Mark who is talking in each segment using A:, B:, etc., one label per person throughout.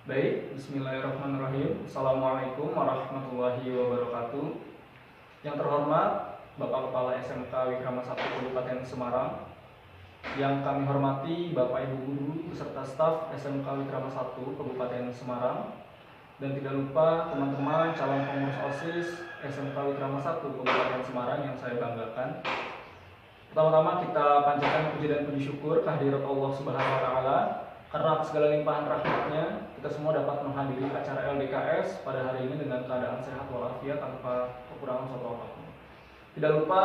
A: Baik, bismillahirrahmanirrahim. Assalamualaikum warahmatullahi wabarakatuh. Yang terhormat Bapak Kepala SMK Wikrama 1 Kabupaten Semarang, yang kami hormati Bapak Ibu Guru beserta staf SMK Wikrama 1 Kabupaten Semarang, dan tidak lupa teman-teman calon pengurus OSIS SMK Wikrama 1 Kabupaten Semarang yang saya banggakan. Pertama-tama kita panjatkan puji dan puji syukur kehadirat Allah Subhanahu wa taala karena atas segala limpahan rahmatnya kita semua dapat menghadiri acara LDKS pada hari ini dengan keadaan sehat walafiat tanpa kekurangan suatu apapun. Tidak lupa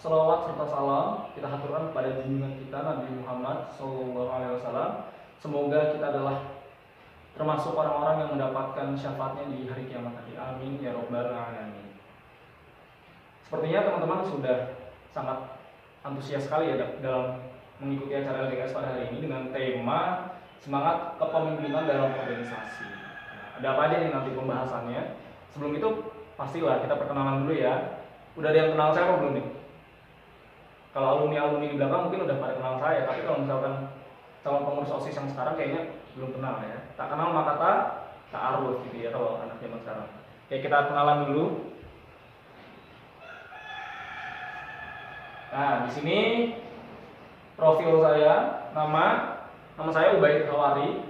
A: selawat serta salam kita haturkan kepada junjungan kita Nabi Muhammad SAW. Semoga kita adalah termasuk orang-orang yang mendapatkan syafaatnya di hari kiamat nanti. Amin ya robbal alamin. Sepertinya teman-teman sudah sangat antusias sekali ya dalam mengikuti acara LDKS pada hari ini dengan tema semangat kepemimpinan dalam organisasi. Ada apa aja nih nanti pembahasannya? Sebelum itu pastilah kita perkenalan dulu ya. Udah ada yang kenal saya apa belum nih? Kalau alumni di belakang mungkin udah pada kenal saya, tapi kalau misalkan calon pengurus OSIS yang sekarang kayaknya belum kenal ya. Tak kenal maka tak aruf gitu ya kalau anak zaman sekarang. Oke, kita kenalan dulu. Nah, di sini profil saya, nama saya Ubaid Hawari,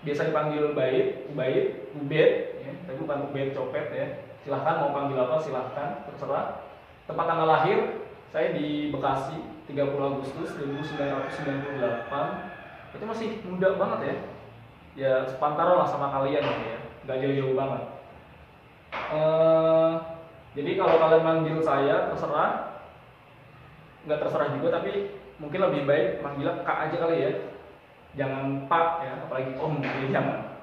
A: biasa dipanggil Ubed, ya, tapi bukan Ubed copet ya. Silahkan mau panggil apa silahkan, terserah. Tempat tanggal lahir saya di Bekasi, 30 Agustus 1998. Itu masih muda banget ya. Ya sepantara lah sama kalian gitu ya, nggak jauh-jauh banget. Jadi kalau kalian manggil saya terserah, nggak terserah juga, tapi mungkin lebih baik manggilnya Kak aja kali ya, jangan Pak ya, apalagi Om gitu, jangan.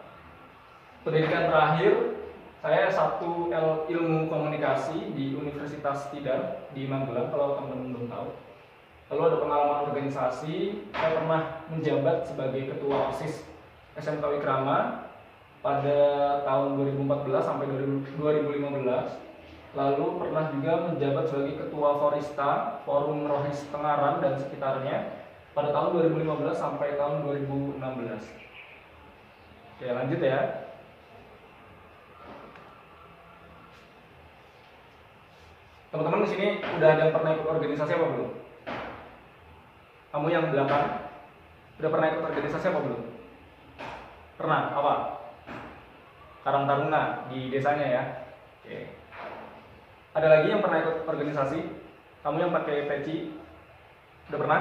A: Pendidikan terakhir saya ilmu komunikasi di Universitas Tidar di Magelang kalau teman-teman belum tahu. Lalu ada pengalaman organisasi, saya pernah menjabat sebagai ketua OSIS SMK Wikrama pada tahun 2014 sampai 2015. Lalu pernah juga menjabat sebagai ketua Forista Forum Rohis Tengaran dan sekitarnya pada tahun 2015 sampai tahun 2016. Oke, lanjut ya. Teman-teman di sini udah ada yang pernah ikut organisasi apa belum? Kamu yang belakang udah pernah ikut organisasi apa belum? Pernah? Apa? Karang Taruna di desanya ya. Oke. Ada lagi yang pernah ikut organisasi? Kamu yang pakai peci udah pernah?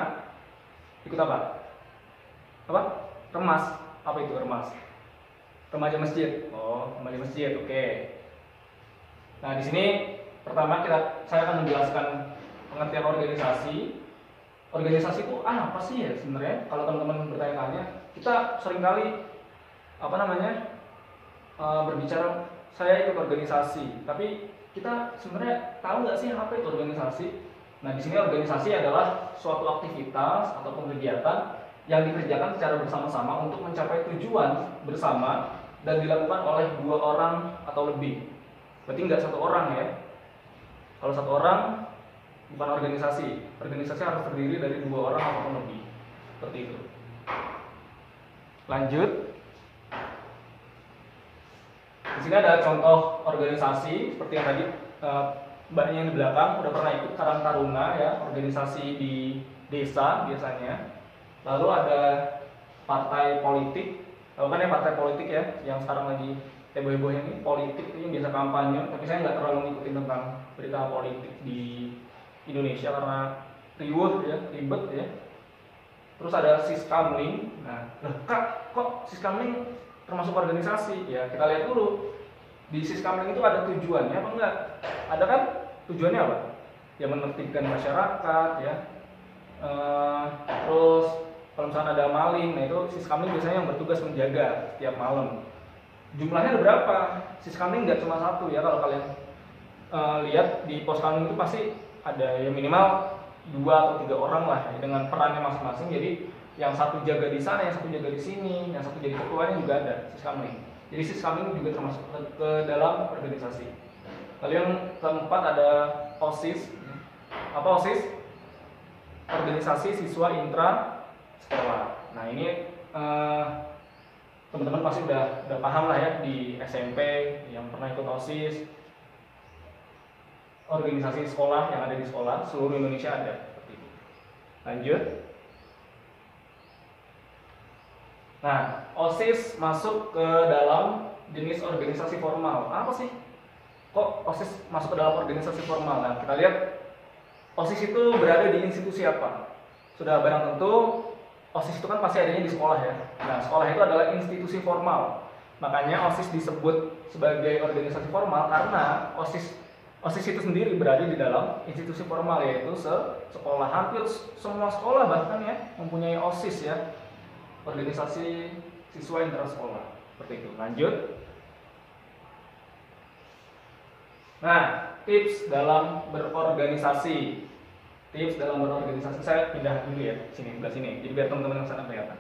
A: Ikut apa? Apa? Remas. Apa itu remas? Remaja masjid. Oh, remaja masjid. Oke. Nah, di sini pertama saya akan menjelaskan pengertian organisasi. Organisasi itu apa sih ya sebenarnya? Kalau teman-teman bertanya-tanya, kita seringkali berbicara saya ikut organisasi, tapi kita sebenarnya tahu nggak sih apa itu organisasi? Nah, di sini organisasi adalah suatu aktivitas ataupun kegiatan yang dikerjakan secara bersama-sama untuk mencapai tujuan bersama dan dilakukan oleh 2 orang atau lebih. Berarti nggak 1 orang ya. Kalau 1 orang bukan organisasi. Organisasi harus terdiri dari 2 orang ataupun lebih. Seperti itu. Lanjut. Di sini ada contoh organisasi seperti yang tadi mbaknya yang di belakang udah pernah ikut Karang Taruna ya, organisasi di desa biasanya. Lalu ada partai politik. Tahu kan ya partai politik ya, yang sekarang lagi heboh-heboh ini politik ini biasa kampanye, tapi saya nggak terlalu ngikutin tentang berita politik di Indonesia karena ribet ya. Terus ada Siskamling. Nah, Kak, kok Siskamling termasuk organisasi? Ya, kita lihat dulu. Di Siskamling itu ada tujuannya apa enggak? Ada kan tujuannya apa? Ya menertibkan masyarakat ya. Terus kalau misalnya ada maling, nah itu Siskamling biasanya yang bertugas menjaga setiap malam. Jumlahnya ada berapa? Siskamling nggak cuma 1 ya, kalau kalian lihat di pos kamling itu pasti ada ya minimal 2 atau 3 orang lah ya, dengan perannya masing-masing. Jadi yang 1 jaga di sana, yang 1 jaga di sini, yang 1 jadi ketuanya juga ada Siskamling. Jadi Siskamling juga termasuk ke dalam organisasi. Lalu yang keempat ada OSIS. Apa OSIS? Organisasi Siswa Intra Sekolah. Nah ini teman-teman pasti udah paham lah ya di SMP yang pernah ikut OSIS, organisasi sekolah yang ada di sekolah seluruh Indonesia ada seperti itu. Lanjut. Nah, OSIS masuk ke dalam jenis organisasi formal. Apa sih? Kok OSIS masuk ke dalam organisasi formal? Nah, kita lihat OSIS itu berada di institusi apa? Sudah barang tentu OSIS itu kan pasti adanya di sekolah ya. Nah, sekolah itu adalah institusi formal. Makanya OSIS disebut sebagai organisasi formal karena OSIS itu sendiri berada di dalam institusi formal, yaitu sekolah. Hampir semua sekolah bahkan ya mempunyai OSIS ya, organisasi siswa intrasekolah. Seperti itu. Lanjut. Nah, tips dalam berorganisasi. Tips dalam berorganisasi, saya pindah dulu ya sini, sebelah sini, jadi biar teman-teman yang sana kelihatan.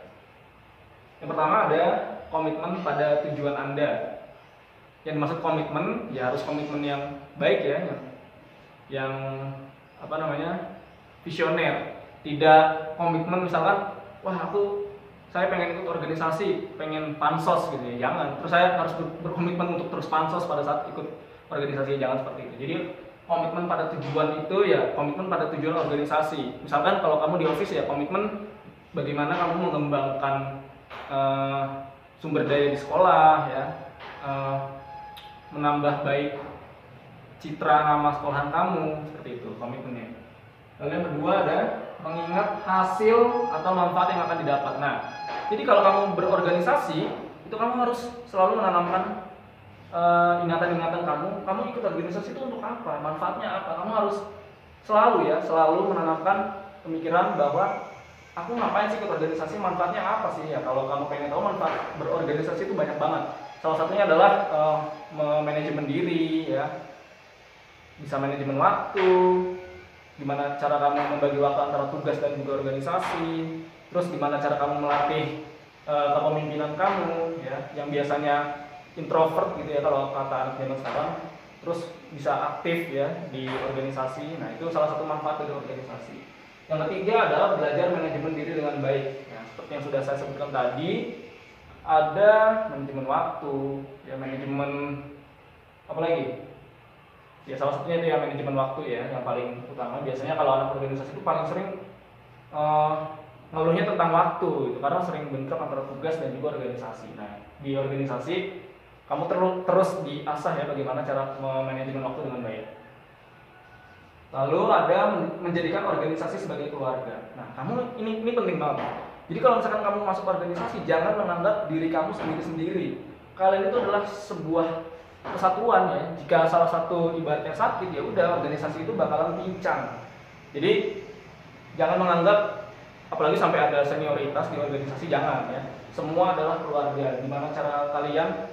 A: Yang pertama ada komitmen pada tujuan Anda. Yang dimaksud komitmen ya harus komitmen yang baik ya, yang apa namanya, visioner. Tidak komitmen misalkan, wah saya pengen ikut organisasi, pengen pansos gitu ya, jangan. Terus saya harus berkomitmen untuk terus pansos pada saat ikut organisasi, jangan seperti itu. Jadi komitmen pada tujuan itu ya komitmen pada tujuan organisasi. Misalkan kalau kamu di office ya komitmen bagaimana kamu mengembangkan sumber daya di sekolah ya, menambah baik citra nama sekolahan kamu, seperti itu komitmennya. Lalu yang kedua ada mengingat hasil atau manfaat yang akan didapat. Nah, jadi kalau kamu berorganisasi itu kamu harus selalu menanamkan ingatan-ingatan kamu ikut organisasi itu untuk apa, manfaatnya apa. Kamu harus selalu menanamkan pemikiran bahwa aku ngapain sih ikut organisasi, manfaatnya apa sih ya. Kalau kamu pengen tahu manfaat berorganisasi itu banyak banget. Salah satunya adalah manajemen diri ya, bisa manajemen waktu, gimana cara kamu membagi waktu antara tugas dan juga organisasi, terus gimana cara kamu melatih kepemimpinan kamu ya, yang biasanya introvert gitu ya kalau kata anak zaman sekarang, terus bisa aktif ya di organisasi. Nah, itu salah satu manfaat dari organisasi. Yang ketiga adalah belajar manajemen diri dengan baik. Nah, seperti yang sudah saya sebutkan tadi, ada manajemen waktu, ya manajemen apa lagi? Ya salah satunya itu ya manajemen waktu ya, yang paling utama. Biasanya kalau anak organisasi itu paling sering ngeluhnya tentang waktu gitu, karena sering bentrok antara tugas dan juga organisasi. Nah, di organisasi kamu terus diasah ya bagaimana cara manajemen waktu dengan baik. Lalu ada menjadikan organisasi sebagai keluarga. Nah, kamu ini penting banget. Jadi kalau misalkan kamu masuk organisasi, jangan menganggap diri kamu sendiri-sendiri. Kalian itu adalah sebuah kesatuan ya. Jika salah satu ibaratnya sakit, ya udah organisasi itu bakalan pincang. Jadi jangan menganggap, apalagi sampai ada senioritas di organisasi, jangan ya. Semua adalah keluarga. Gimana cara kalian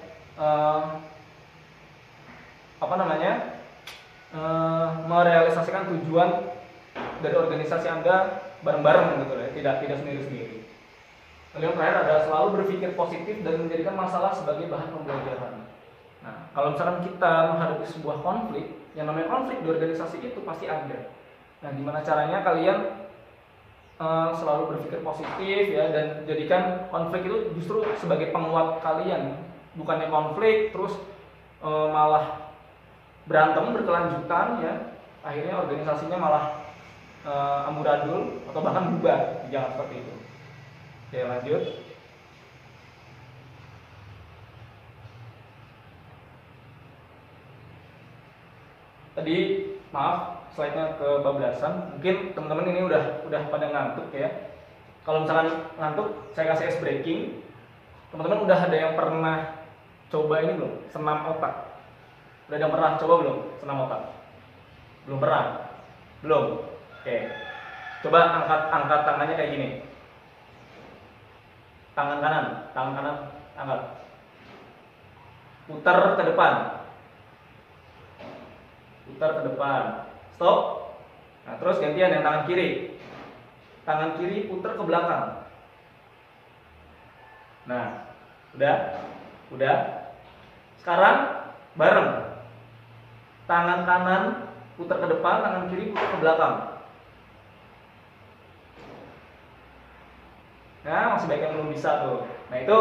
A: merealisasikan tujuan dari organisasi Anda bareng-bareng gitu ya, tidak sendiri-sendiri. Lalu yang terakhir adalah selalu berpikir positif dan menjadikan masalah sebagai bahan pembelajaran. Nah, kalau misalkan kita menghadapi sebuah konflik, yang namanya konflik di organisasi itu pasti ada. Nah, gimana caranya kalian selalu berpikir positif ya, dan jadikan konflik itu justru sebagai penguat kalian. Bukannya konflik terus malah berantem berkelanjutan ya, akhirnya organisasinya malah amburadul atau bahkan bubar. Jangan seperti itu. Oke, lanjut. Tadi maaf slide-nya kebablasan. Mungkin teman-teman ini udah pada ngantuk ya. Kalau misalkan ngantuk, saya kasih ice breaking. Teman-teman udah ada yang pernah coba ini belum? Senam otak. Udah ada yang pernah coba belum senam otak? Belum pernah? Belum? Oke. Coba angkat tangannya kayak gini. Tangan kanan angkat. Putar ke depan. Putar ke depan. Stop. Nah, terus gantian yang tangan kiri. Tangan kiri putar ke belakang. Nah, udah. Sekarang bareng. Tangan kanan putar ke depan, tangan kiri putar ke belakang. Nah, masih banyak yang belum bisa tuh. Nah, itu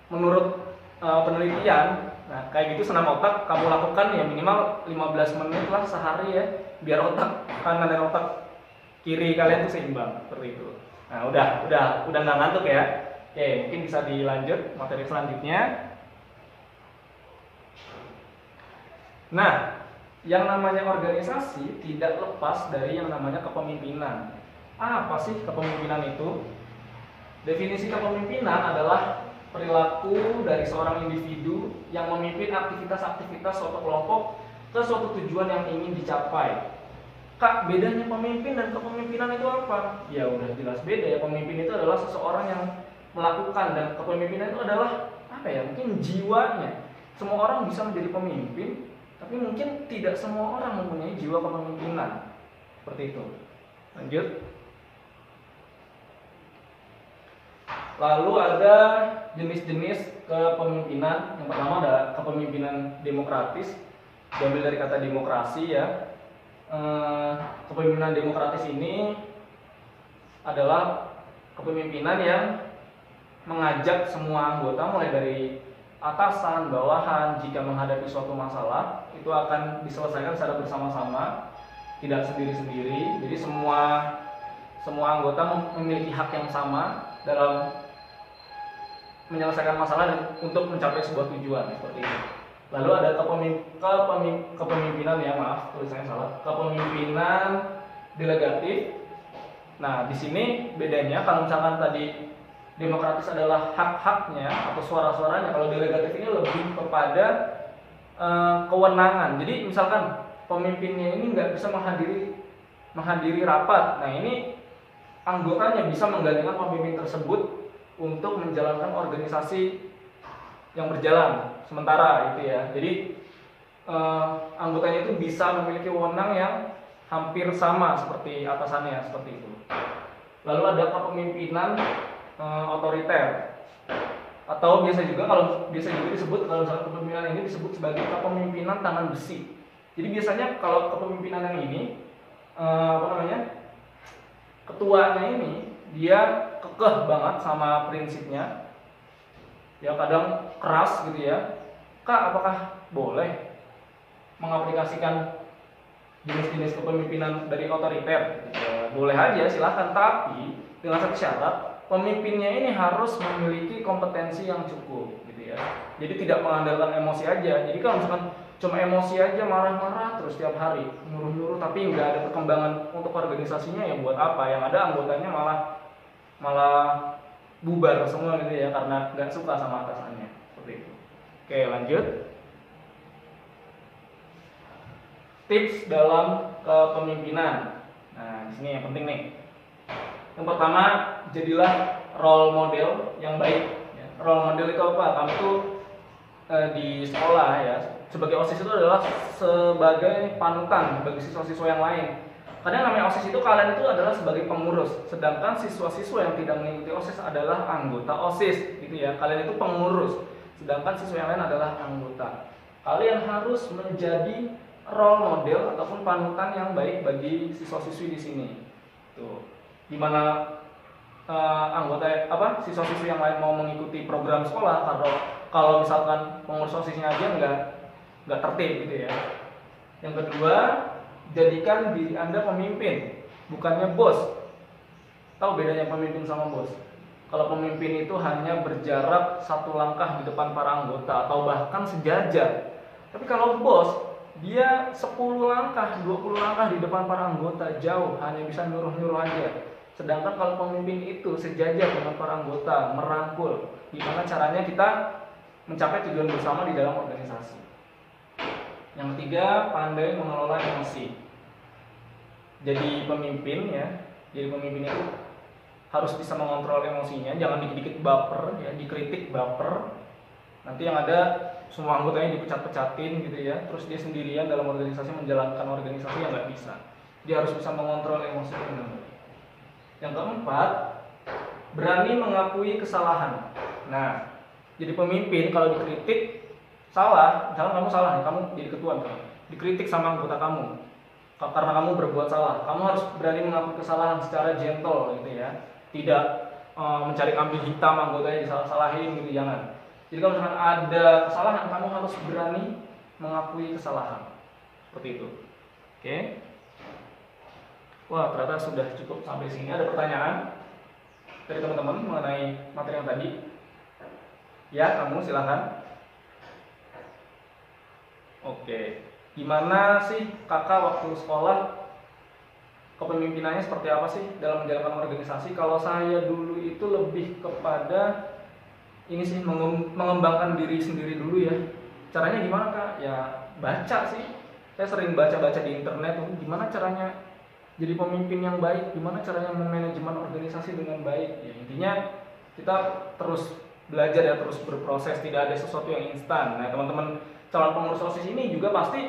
A: menurut penelitian, nah kayak gitu senam otak kamu lakukan ya minimal 15 menit lah sehari ya, biar otak kanan dan otak kiri kalian tuh seimbang seperti itu. Nah udah nggak ngantuk ya. Oke, mungkin bisa dilanjut materi selanjutnya. Nah, yang namanya organisasi tidak lepas dari yang namanya kepemimpinan. Apa sih kepemimpinan itu? Definisi kepemimpinan adalah perilaku dari seorang individu yang memimpin aktivitas-aktivitas suatu kelompok ke suatu tujuan yang ingin dicapai. Kak, bedanya pemimpin dan kepemimpinan itu apa? Ya udah jelas beda ya. Pemimpin itu adalah seseorang yang melakukan, dan kepemimpinan itu adalah apa ya? Mungkin jiwanya. Semua orang bisa menjadi pemimpin, tapi mungkin tidak semua orang mempunyai jiwa kepemimpinan. Seperti itu. Lanjut. Lalu ada jenis-jenis kepemimpinan. Yang pertama ada kepemimpinan demokratis, diambil dari kata demokrasi ya. Kepemimpinan demokratis ini adalah kepemimpinan yang mengajak semua anggota mulai dari atasan, bawahan, jika menghadapi suatu masalah itu akan diselesaikan secara bersama-sama, tidak sendiri-sendiri. Jadi semua anggota memiliki hak yang sama dalam menyelesaikan masalah dan untuk mencapai sebuah tujuan seperti itu. Lalu ada kepemimpinan ya, maaf tulisannya salah. Kepemimpinan delegatif. Nah, di sini bedanya kalau misalkan tadi demokratis adalah hak-haknya atau suara-suaranya, kalau delegatif ini lebih kepada kewenangan. Jadi misalkan pemimpinnya ini nggak bisa menghadiri rapat. Nah, ini anggotanya bisa menggantikan pemimpin tersebut untuk menjalankan organisasi yang berjalan sementara itu ya. Jadi anggotanya itu bisa memiliki wewenang yang hampir sama seperti atasannya, seperti itu. Lalu ada kepemimpinan otoriter, atau biasa juga disebut kalau misalnya kepemimpinan ini disebut sebagai kepemimpinan tangan besi. Jadi biasanya kalau kepemimpinan yang ini ketuanya ini dia kekeh banget sama prinsipnya. Ya kadang keras gitu ya. Kak, apakah boleh mengaplikasikan jenis-jenis kepemimpinan dari otoriter? Ya, boleh aja, silahkan. Tapi dengan satu syarat, pemimpinnya ini harus memiliki kompetensi yang cukup gitu ya. Jadi tidak mengandalkan emosi aja. Jadi kalau misalkan cuma emosi aja, marah-marah terus tiap hari, nyuruh-nyuruh, tapi nggak ada perkembangan untuk organisasinya, ya buat apa? Yang ada anggotanya malah bubar semua gitu ya, karena nggak suka sama atasannya, seperti itu. Oke, lanjut. Tips dalam kepemimpinan. Nah, di sini yang penting nih. Yang pertama, jadilah role model yang baik. Role model itu apa? Kamu tuh di sekolah ya, sebagai OSIS itu adalah sebagai panutan bagi siswa-siswa yang lain. Kadang namanya OSIS itu kalian itu adalah sebagai pengurus, sedangkan siswa-siswa yang tidak mengikuti OSIS adalah anggota OSIS, gitu ya. Kalian itu pengurus, sedangkan siswa yang lain adalah anggota. Kalian harus menjadi role model ataupun panutan yang baik bagi siswa-siswi di sini. Tuh, dimana siswa-siswi yang lain mau mengikuti program sekolah, kalau misalkan pengurus OSISnya aja nggak tertib gitu ya. Yang kedua, jadikan diri Anda pemimpin, bukannya bos. Tahu bedanya pemimpin sama bos? Kalau pemimpin itu hanya berjarak satu langkah di depan para anggota atau bahkan sejajar. Tapi kalau bos, dia 10 langkah, 20 langkah di depan para anggota, jauh, hanya bisa nyuruh-nyuruh aja. Sedangkan kalau pemimpin itu sejajar dengan para anggota, merangkul, gimana caranya kita mencapai tujuan bersama di dalam organisasi. Yang ketiga, pandai mengelola emosi. Jadi pemimpin itu harus bisa mengontrol emosinya, jangan dikit-dikit baper ya, dikritik baper. Nanti yang ada semua anggotanya dipecat-pecatin gitu ya, terus dia sendirian dalam organisasi menjalankan organisasi yang nggak bisa. Dia harus bisa mengontrol emosinya. Yang keempat, berani mengakui kesalahan. Nah, jadi pemimpin kalau dikritik salah, misalnya kamu salah nih, kamu jadi ketua misalnya, dikritik sama anggota kamu karena kamu berbuat salah, kamu harus berani mengakui kesalahan secara gentle gitu ya, tidak mencari kambing hitam anggotanya disalah-salahin gitu, jangan. Jadi kalau misalkan ada kesalahan, kamu harus berani mengakui kesalahan. Seperti itu. Oke. Wah, ternyata sudah cukup sampai sini. Ada pertanyaan dari teman-teman mengenai materi yang tadi? Ya, kamu silahkan. Oke. Gimana sih kakak waktu sekolah, kepemimpinannya seperti apa sih dalam menjalankan organisasi? Kalau saya dulu itu lebih kepada ini sih, mengembangkan diri sendiri dulu ya. Caranya gimana kak? Ya baca sih. Saya sering baca-baca di internet, gimana caranya jadi pemimpin yang baik, gimana caranya memanajemen organisasi dengan baik. Ya, intinya kita terus belajar ya, terus berproses, tidak ada sesuatu yang instan. Nah teman-teman calon pengurus OSIS ini juga pasti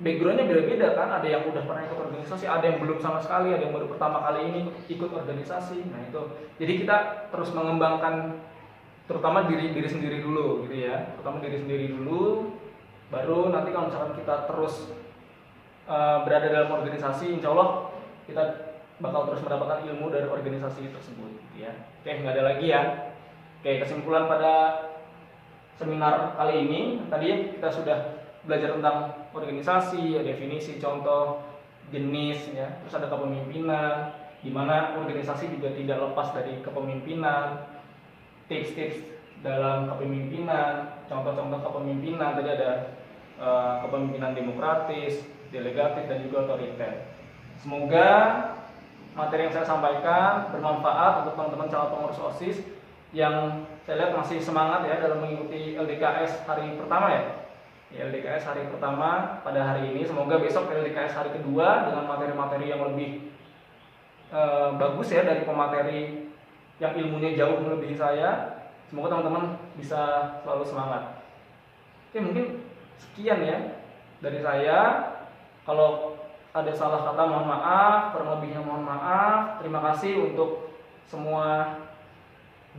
A: backgroundnya beda-beda kan, ada yang udah pernah ikut organisasi, ada yang belum sama sekali, ada yang baru pertama kali ini ikut organisasi. Nah itu, jadi kita terus mengembangkan terutama diri sendiri dulu gitu ya, terutama diri sendiri dulu, baru nanti kalau misalkan kita terus berada dalam organisasi, insya Allah kita bakal terus mendapatkan ilmu dari organisasi tersebut gitu ya. Oke, nggak ada lagi ya. Oke, kesimpulan pada seminar kali ini, tadi kita sudah belajar tentang organisasi, definisi, contoh, jenis, ya. Terus ada kepemimpinan, di mana organisasi juga tidak lepas dari kepemimpinan, tips-tips dalam kepemimpinan, contoh-contoh kepemimpinan. Tadi ada kepemimpinan demokratis, delegatif, dan juga otoriter. Semoga materi yang saya sampaikan bermanfaat untuk teman-teman calon pengurus OSIS yang saya lihat masih semangat ya dalam mengikuti LDKS hari pertama ya. LDKS hari pertama pada hari ini, semoga besok LDKS hari kedua dengan materi-materi yang lebih bagus ya dari pemateri yang ilmunya jauh melebihi saya. Semoga teman-teman bisa selalu semangat. Oke, mungkin sekian ya dari saya. Kalau ada salah kata mohon maaf, kurang lebihnya mohon maaf. Terima kasih untuk semua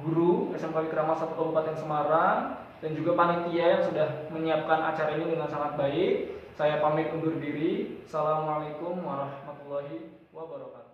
A: guru SMK Wikrama 1 Kabupaten Semarang dan juga panitia yang sudah menyiapkan acara ini dengan sangat baik. Saya pamit undur diri. Assalamualaikum warahmatullahi wabarakatuh.